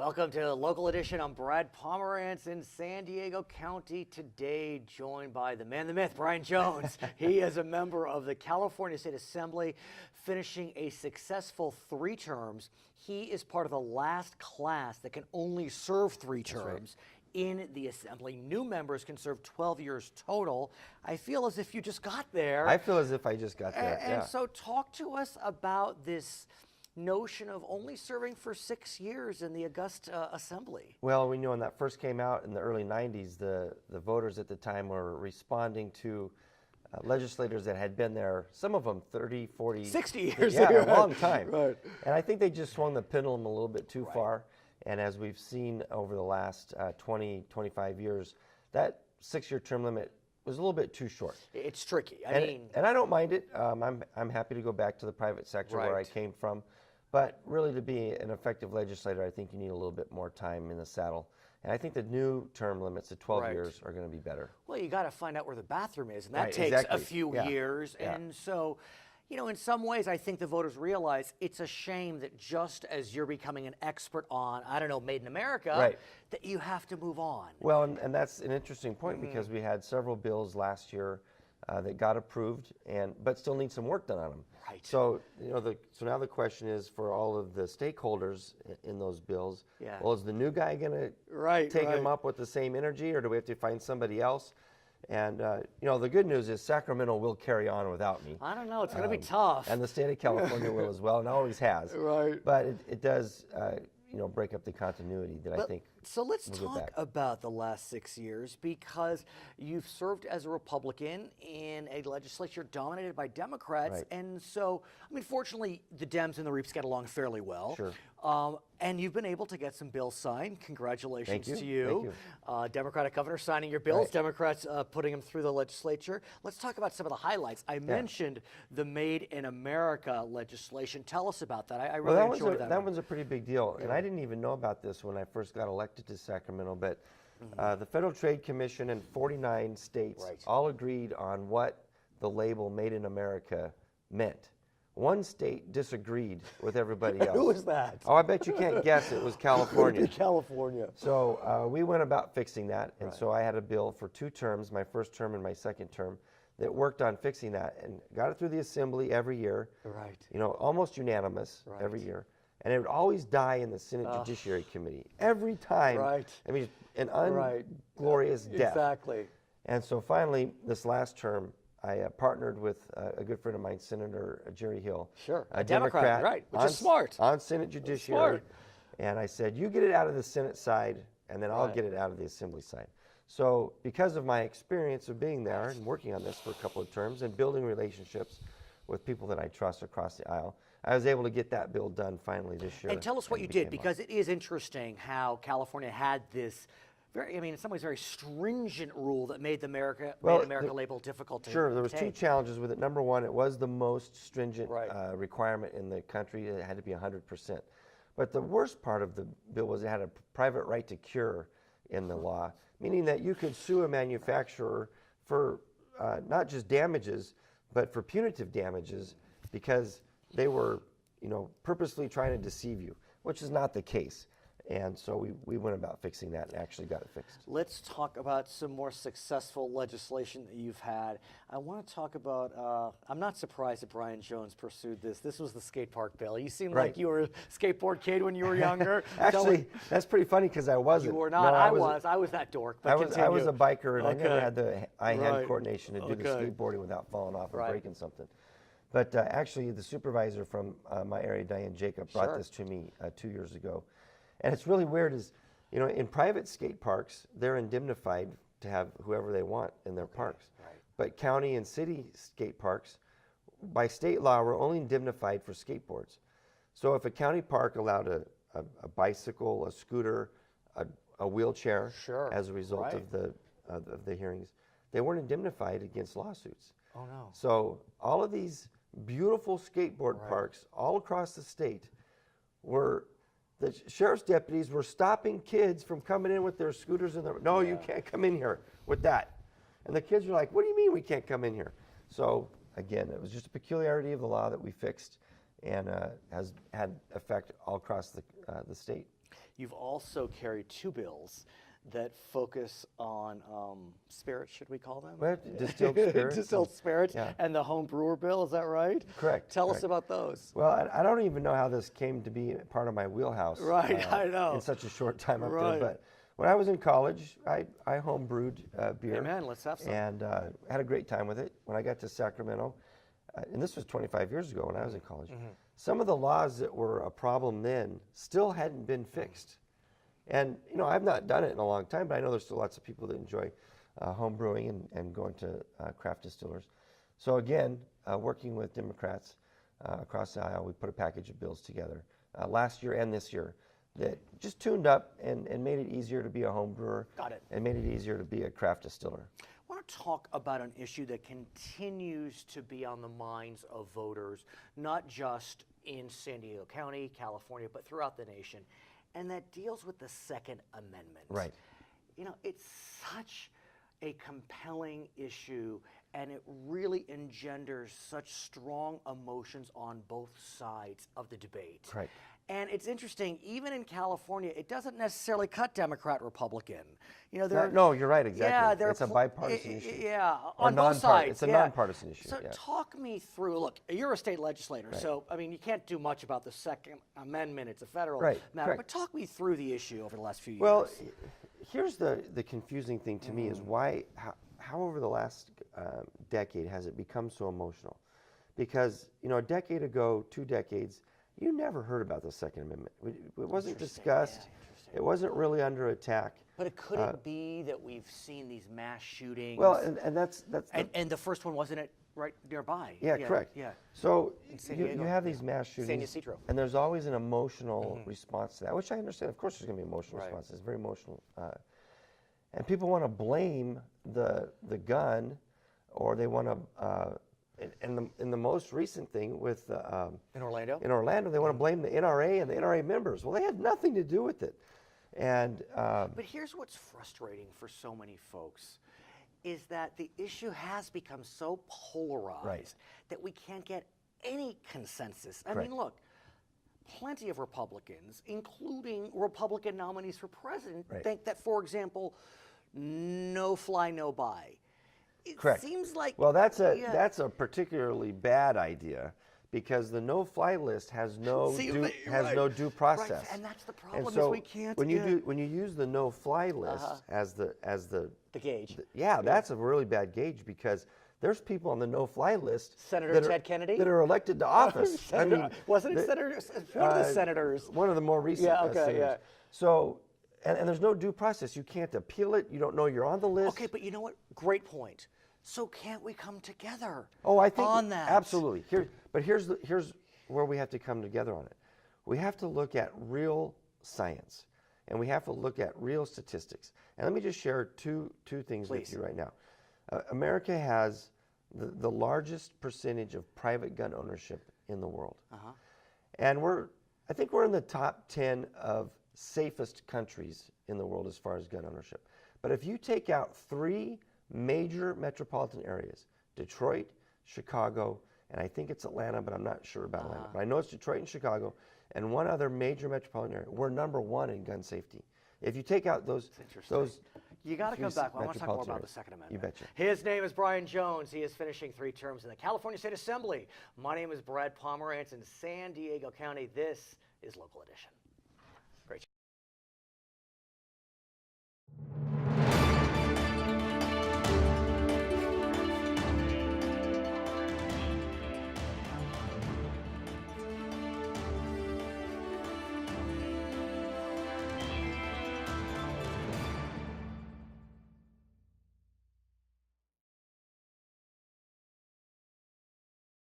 Welcome to Local Edition. I'm Brad Pomerance in San Diego County. Today, joined by the man, the myth, Brian Jones. He is a member of the California State Assembly, finishing a successful 3 terms. He is part of the last class that can only serve 3 terms. In the Assembly. New members can serve 12 years total. I feel as if you just got there. I feel as if I just got there, And so talk to us about this notion of only serving for 6 years in the Augusta Assembly. Well, we know when that first came out in the early 90s, the voters at the time were responding to legislators that had been there, some of them 30, 40. 60 years. Yeah, a long time. Right. And I think they just swung the pendulum a little bit too far. And as we've seen over the last 20, 25 years, that 6-year term limit was a little bit too short. It's tricky. And I don't mind it. I'm happy to go back to the private sector where I came from. But really, to be an effective legislator, I think you need a little bit more time in the saddle. And I think the new term limits of 12 years are going to be better. Well, you got to find out where the bathroom is, and that takes a few years. And so, you know, in some ways, I think the voters realize it's a shame that just as you're becoming an expert on, I don't know, Made in America, that you have to move on. Well, and that's an interesting point because we had several bills last year that got approved, but still need some work done on them. Right. So, you know, so now the question is for all of the stakeholders in those bills, well, is the new guy going to take them up with the same energy, or do we have to find somebody else? And, you know, the good news is Sacramento will carry on without me. I don't know. It's going to be tough. And the state of California will as well, and always has. But it does, you know, break up the continuity that I think. So let's talk about the last 6 years, because you've served as a Republican in a legislature dominated by Democrats. And so, I mean, fortunately, the Dems and the Reaps get along fairly well. Sure. And you've been able to get some bills signed. Congratulations to you. Thank you. Democratic governor signing your bills, Democrats putting them through the legislature. Let's talk about some of the highlights. I mentioned the Made in America legislation. Tell us about that. I really enjoyed that. That one's a pretty big deal. And I didn't even know about this when I first got elected to Sacramento, but the Federal Trade Commission and 49 states all agreed on what the label Made in America meant. One state disagreed with everybody else. Who was that? Oh, I bet you can't guess. It was California. California. So we went about fixing that, and so I had a bill for 2 terms, my first term and my second term, that worked on fixing that and got it through the Assembly every year. You know, almost unanimous every year. And it would always die in the Senate Judiciary Committee. Every time. I mean, an unglorious death. Exactly. And so finally, this last term, I partnered with a good friend of mine, Senator Jerry Hill. A Democrat, which is smart. On Senate Judiciary. And I said, you get it out of the Senate side, and then I'll get it out of the Assembly side. So because of my experience of being there and working on this for a couple of terms and building relationships with people that I trust across the aisle, I was able to get that bill done finally this year. And tell us what you did, because it is interesting how California had this very, I mean, in some ways, very stringent rule that made the Made in America label difficult to There was 2 challenges with it. Number one, it was the most stringent requirement in the country. It had to be 100%. But the worst part of the bill was it had a private right to cure in the law, meaning that you could sue a manufacturer for not just damages, but for punitive damages, because they were, you know, purposely trying to deceive you, which is not the case. And so we went about fixing that and actually got it fixed. Let's talk about some more successful legislation that you've had. I want to talk about, I'm not surprised that Brian Jones pursued this. This was the skate park bill. You seemed like you were a skateboard kid when you were younger. Actually, that's pretty funny because I wasn't. You were not. No, I was that dork. But I was a biker, and I never had the eye-hand coordination to do the skateboarding without falling off or breaking something. But actually, the supervisor from my area, Diane Jacob, brought this to me 2 years ago. And it's really weird is, you know, in private skate parks, they're indemnified to have whoever they want in their parks. But county and city skate parks, by state law, we're only indemnified for skateboards. So if a county park allowed a bicycle, a scooter, a wheelchair as a result of the hearings, they weren't indemnified against lawsuits. Oh, no. So all of these beautiful skateboard parks all across the state the sheriff's deputies were stopping kids from coming in with their scooters and no, you can't come in here with that. And the kids were like, what do you mean we can't come in here? So again, it was just a peculiarity of the law that we fixed and has had effect all across the state. You've also carried two bills that focus on spirits, should we call them? Well, distilled spirits. Distilled spirits, yeah. And the home brewer bill, is that right? Correct. Tell us about those. Well, I don't even know how this came to be part of my wheelhouse. Right, I know. In such a short time up Right. there. But when I was in college, I home brewed beer. Amen, let's have some. And had a great time with it. When I got to Sacramento, and this was 25 years ago when I was in college, some of the laws that were a problem then still hadn't been fixed. And, you know, I've not done it in a long time, but I know there's still lots of people that enjoy home brewing and going to craft distillers. So again, working with Democrats across the aisle, we put a package of bills together last year and this year that just tuned up and made it easier to be a home brewer. Got it. And made it easier to be a craft distiller. I want to talk about an issue that continues to be on the minds of voters, not just in San Diego County, California, but throughout the nation. And that deals with the Second Amendment. Right. You know, it's such a compelling issue, and it really engenders such strong emotions on both sides of the debate. Right. And it's interesting, even in California, it doesn't necessarily cut Democrat, Republican. You know, No, you're right, exactly. Yeah, it's a bipartisan issue. Yeah, Or on both sides. It's a nonpartisan issue. So yeah. talk me through, look, you're a state legislator, so, I mean, you can't do much about the Second Amendment. It's a federal matter. Correct. But talk me through the issue over the last few years. Well, here's the confusing thing to me is how over the last decade has it become so emotional? Because, you know, a decade ago, 2 decades, you never heard about the Second Amendment. It wasn't discussed. Yeah, it wasn't really under attack. But it couldn't be that we've seen these mass shootings. Well, and that's and the first one wasn't it right nearby. Yeah, correct. Yeah. So San you Diego. have these mass shootings, San Ysidro. and there's always an emotional response to that, which I understand. Of course, there's going to be an emotional Right. response. It's very emotional, and people want to blame the gun, or they want to. And the most recent thing with In Orlando? they want to blame the NRA and the NRA members. Well, they had nothing to do with it. And But here's what's frustrating for so many folks is that the issue has become so polarized that we can't get any consensus. I mean, look, plenty of Republicans, including Republican nominees for president, think that, for example, no fly, no buy. It seems like that's a particularly bad idea because the no-fly list has no due process. Right. And that's the problem. And so is we can't. when you use the no-fly list as the gauge. That's a really bad gauge because there's people on the no-fly list. Senator Ted Kennedy that are elected to office. I mean, wasn't it Senator? One of the senators. One of the more recent. Senators. So. And there's no due process. You can't appeal it. You don't know you're on the list. Okay, but you know what? Great point. So can't we come together? I think on that. Absolutely. Here's where we have to come together on it. We have to look at real science, and we have to look at real statistics. And let me just share two things with you right now. America has the largest percentage of private gun ownership in the world, and I think we're in the top 10 of safest countries in the world as far as gun ownership. But if you take out 3 major metropolitan areas, Detroit, Chicago, and I think it's Atlanta, but I'm not sure about Atlanta. But I know it's Detroit and Chicago, and one other major metropolitan area, we're number 1 in gun safety. If you take out those you got to come back. I want to talk more about the Second Amendment. You betcha. His name is Brian Jones. He is finishing 3 terms in the California State Assembly. My name is Brad Pomerance in San Diego County. This is Local Edition. Great.